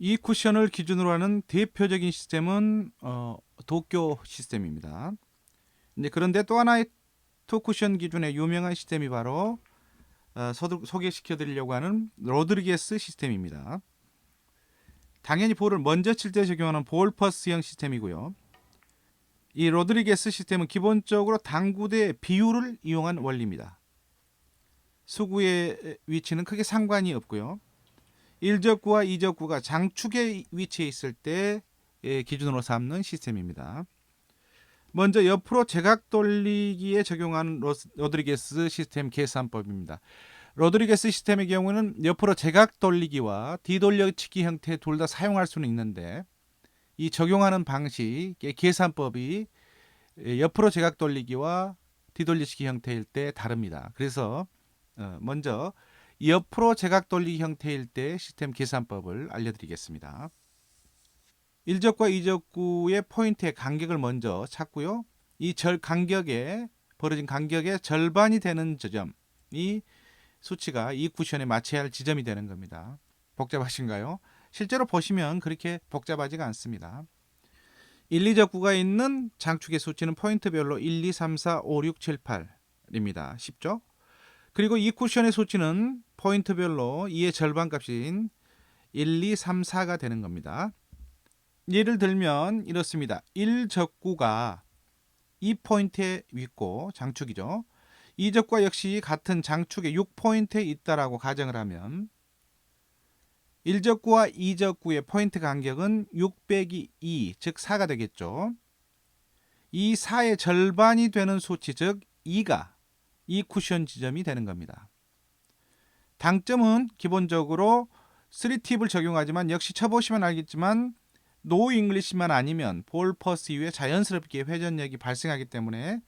이 쿠션을 기준으로 하는 대표적인 시스템은 도쿄 시스템입니다. 그런데 또 하나의 투 쿠션 기준의 유명한 시스템이 바로 소개시켜 드리려고 하는 로드리게스 시스템입니다. 당연히 볼을 먼저 칠 때 적용하는 볼 퍼스형 시스템이고요. 이 로드리게스 시스템은 기본적으로 당구대의 비율을 이용한 원리입니다. 수구의 위치는 크게 상관이 없고요. 1적구와 2적구가 장축에 위치해 있을 때 기준으로 삼는 시스템입니다. 먼저 옆으로 제각 돌리기에 적용하는 로드리게스 시스템 계산법입니다. 로드리게스 시스템의 경우는 옆으로 제각 돌리기와 뒤돌려치기 형태 둘 다 사용할 수는 있는데 이 적용하는 방식, 계산법이 옆으로 제각 돌리기와 뒤돌려치기 형태일 때 다릅니다. 그래서 먼저 옆으로 제각 돌리기 형태일 때 시스템 계산법을 알려드리겠습니다. 1적과 2적구의 포인트의 간격을 먼저 찾고요. 이 간격에 벌어진 간격의 절반이 되는 지점이 수치가 이 쿠션에 맞춰야 할 지점이 되는 겁니다. 복잡하신가요? 실제로 보시면 그렇게 복잡하지가 않습니다. 1, 2적구가 있는 장축의 수치는 포인트별로 1, 2, 3, 4, 5, 6, 7, 8입니다. 쉽죠? 그리고 이 쿠션의 수치는 포인트별로 2의 절반값인 1, 2, 3, 4가 되는 겁니다. 예를 들면 이렇습니다. 1적구가 이 포인트에 있고 장축이죠. 2적과 역시 같은 장축에 6포인트에 있다라고 가정을 하면 1적구와 2적구의 포인트 간격은 6 빼기 2, 즉 4가 되겠죠. 이 4의 절반이 되는 수치, 즉 2가 이 쿠션 지점이 되는 겁니다. 당점은 기본적으로 3팁을 적용하지만 역시 쳐보시면 알겠지만 노 잉글리시만 아니면 볼 퍼스 이후에 자연스럽게 회전력이 발생하기 때문에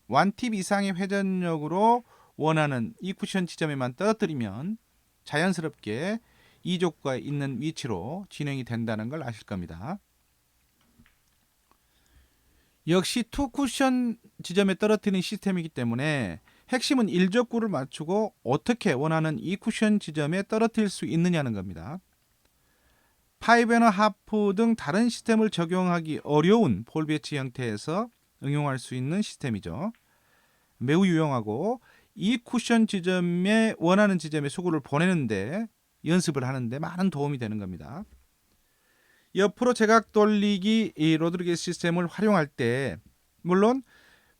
1팁 이상의 회전력으로 원하는 이 쿠션 지점에만 떨어뜨리면 자연스럽게 2족과 있는 위치로 진행이 된다는 걸 아실 겁니다. 역시 투 쿠션 지점에 떨어뜨리는 시스템이기 때문에 핵심은 1적구를 맞추고 어떻게 원하는 이 쿠션 지점에 떨어뜨릴 수 있느냐는 겁니다. 5.5 등 다른 시스템을 적용하기 어려운 볼 배치 형태에서 응용할 수 있는 시스템이죠. 매우 유용하고 이 쿠션 지점에 원하는 지점에 수구를 보내는데 연습을 하는데 많은 도움이 되는 겁니다. 옆으로 제각 돌리기 이 로드리게스 시스템을 활용할 때 물론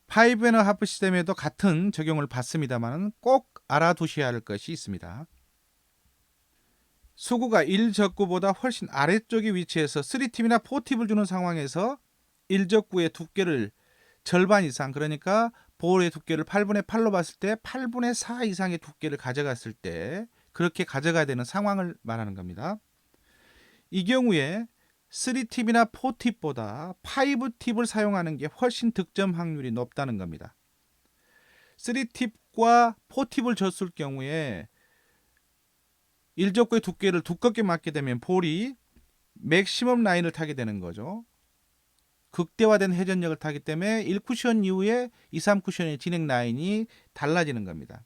5.5 시스템에도 같은 적용을 받습니다만 꼭 알아두셔야 할 것이 있습니다. 수구가 1적구보다 훨씬 아래쪽에 위치해서 3팁이나 4팁을 주는 상황에서 1적구의 두께를 절반 이상, 그러니까 볼의 두께를 8분의 8로 봤을 때 8분의 4 이상의 두께를 가져갔을 때 그렇게 가져가야 되는 상황을 말하는 겁니다. 이 경우에 3팁이나 4팁보다 5팁을 사용하는 게 훨씬 득점 확률이 높다는 겁니다. 3팁과 4팁을 줬을 경우에 1적구의 두께를 두껍게 맞게 되면 볼이 맥시멈 라인을 타게 되는 거죠. 극대화된 회전력을 타기 때문에 1쿠션 이후에 2, 3쿠션의 진행 라인이 달라지는 겁니다.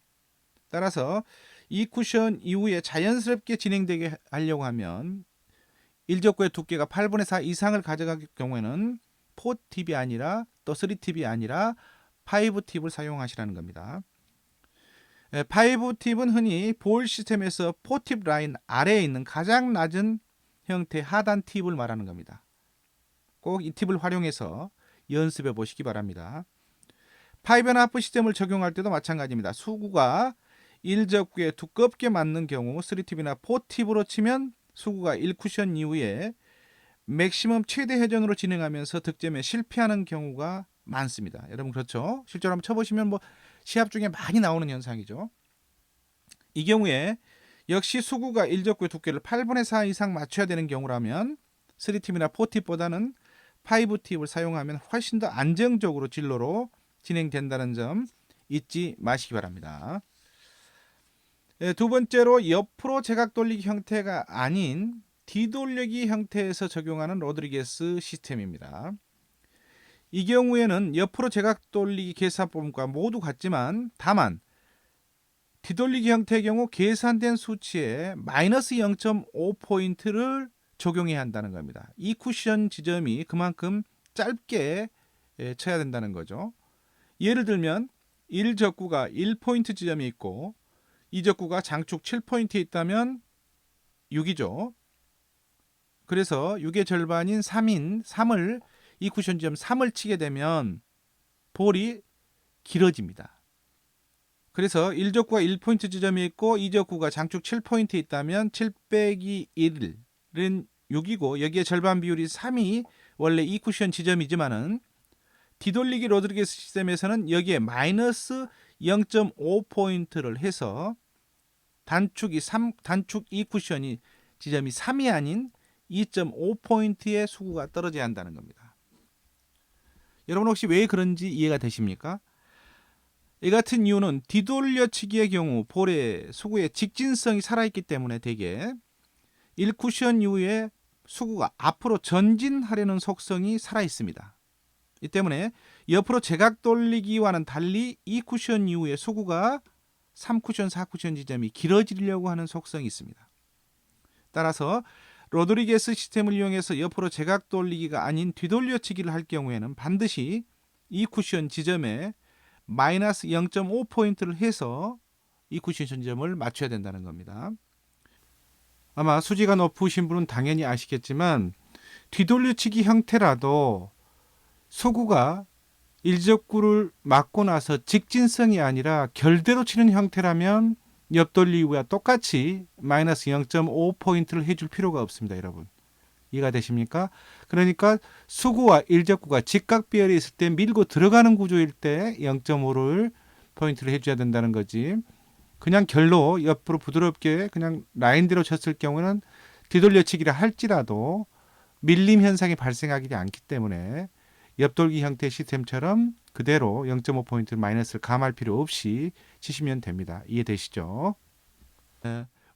따라서 2쿠션 이후에 자연스럽게 진행되게 하려고 하면 1적구의 두께가 8분의 4 이상을 가져갈 경우에는 4팁이 아니라 또 3팁이 아니라 5팁을 사용하시라는 겁니다. 5팁은 흔히 볼 시스템에서 4팁 라인 아래에 있는 가장 낮은 형태 하단 팁을 말하는 겁니다. 꼭 이 팁을 활용해서 연습해 보시기 바랍니다. 5.5 시스템을 적용할 때도 마찬가지입니다. 수구가 1적구에 두껍게 맞는 경우 3팁이나 4팁으로 치면 수구가 1쿠션 이후에 맥시멈 최대 회전으로 진행하면서 득점에 실패하는 경우가 많습니다. 여러분 그렇죠? 실제로 한번 쳐보시면 시합 중에 많이 나오는 현상이죠. 이 경우에 역시 수구가 1적구의 두께를 8분의 4 이상 맞춰야 되는 경우라면 3팁이나 4팁보다는 5팁을 사용하면 훨씬 더 안정적으로 진로로 진행된다는 점 잊지 마시기 바랍니다. 두 번째로 옆으로 제각 돌리기 형태가 아닌 뒤돌리기 형태에서 적용하는 로드리게스 시스템입니다. 이 경우에는 옆으로 제각 돌리기 계산법과 모두 같지만 다만 뒤돌리기 형태의 경우 계산된 수치에 마이너스 0.5포인트를 적용해야 한다는 겁니다. 이 쿠션 지점이 그만큼 짧게 쳐야 된다는 거죠. 예를 들면 1적구가 1포인트 지점이 있고 2적구가 장축 7포인트에 있다면 6이죠. 그래서 6의 절반인 3을 이 쿠션 지점 3을 치게 되면 볼이 길어집니다. 그래서 1적구가 1포인트 지점이 있고 2적구가 장축 7포인트에 있다면 7 빼기 1은 6이고 여기에 절반 비율이 3이 원래 이 쿠션 지점이지만은 뒤돌리기 로드리게스 시스템에서는 여기에 마이너스 0.5포인트를 해서 단축 2 쿠션이 지점이 3이 아닌 2.5포인트의 수구가 떨어져야 한다는 겁니다. 여러분 혹시 왜 그런지 이해가 되십니까? 이 같은 이유는 뒤돌려치기의 경우 볼의 수구의 직진성이 살아있기 때문에 대개 1쿠션 이후에 수구가 앞으로 전진하려는 속성이 살아있습니다. 이 때문에 옆으로 제각 돌리기와는 달리 2쿠션 이후에 수구가 3쿠션, 4쿠션 지점이 길어지려고 하는 속성이 있습니다. 따라서 로드리게스 시스템을 이용해서 옆으로 제각 돌리기가 아닌 뒤돌려치기를 할 경우에는 반드시 2쿠션 지점에 마이너스 0.5포인트를 해서 이 쿠션 지점을 맞춰야 된다는 겁니다. 아마 수지가 높으신 분은 당연히 아시겠지만 뒤돌려치기 형태라도 수구가 1적구를 맞고 나서 직진성이 아니라 결대로 치는 형태라면 옆돌리기와 똑같이 마이너스 0.5포인트를 해줄 필요가 없습니다. 여러분 이해가 되십니까? 그러니까 수구와 1적구가 직각 비열이 있을 때 밀고 들어가는 구조일 때 0.5를 포인트를 해줘야 된다는 거지. 그냥 결로 옆으로 부드럽게 그냥 라인대로 쳤을 경우는 뒤돌려치기를 할지라도 밀림 현상이 발생하기 않기 때문에 옆돌기 형태 시스템처럼 그대로 0.5포인트 마이너스를 감할 필요 없이 치시면 됩니다. 이해되시죠?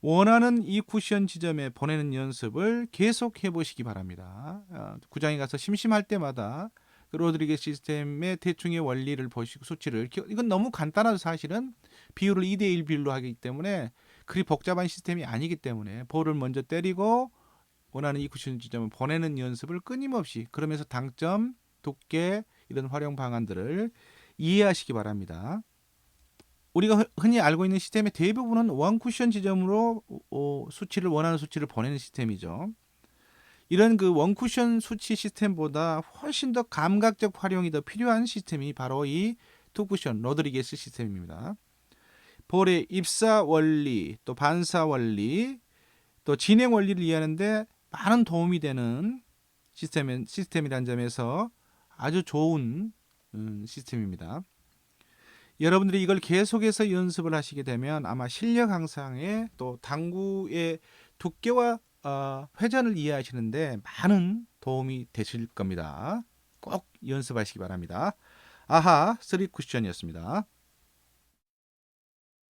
원하는 이 쿠션 지점에 보내는 연습을 계속 해보시기 바랍니다. 구장에 가서 심심할 때마다 그 로드리게스 시스템의 대충의 원리를 보시고 수치를 이건 너무 간단하죠. 사실은 비율을 2대1 비율로 하기 때문에 그리 복잡한 시스템이 아니기 때문에 볼을 먼저 때리고 원하는 이 쿠션 지점을 보내는 연습을 끊임없이 그러면서 당점, 두께 이런 활용 방안들을 이해하시기 바랍니다. 우리가 흔히 알고 있는 시스템의 대부분은 원 쿠션 지점으로 원하는 수치를 보내는 시스템이죠. 이런 그 원 쿠션 수치 시스템보다 훨씬 더 감각적 활용이 더 필요한 시스템이 바로 이 투 쿠션 로드리게스 시스템입니다. 볼의 입사 원리, 또 반사 원리, 또 진행 원리를 이해하는데 많은 도움이 되는 시스템이라는 점에서 아주 좋은 시스템입니다. 여러분들이 이걸 계속해서 연습을 하시게 되면 아마 실력 향상에 또 당구의 두께와 회전을 이해하시는데 많은 도움이 되실 겁니다. 꼭 연습하시기 바랍니다. 아하 3쿠션이었습니다.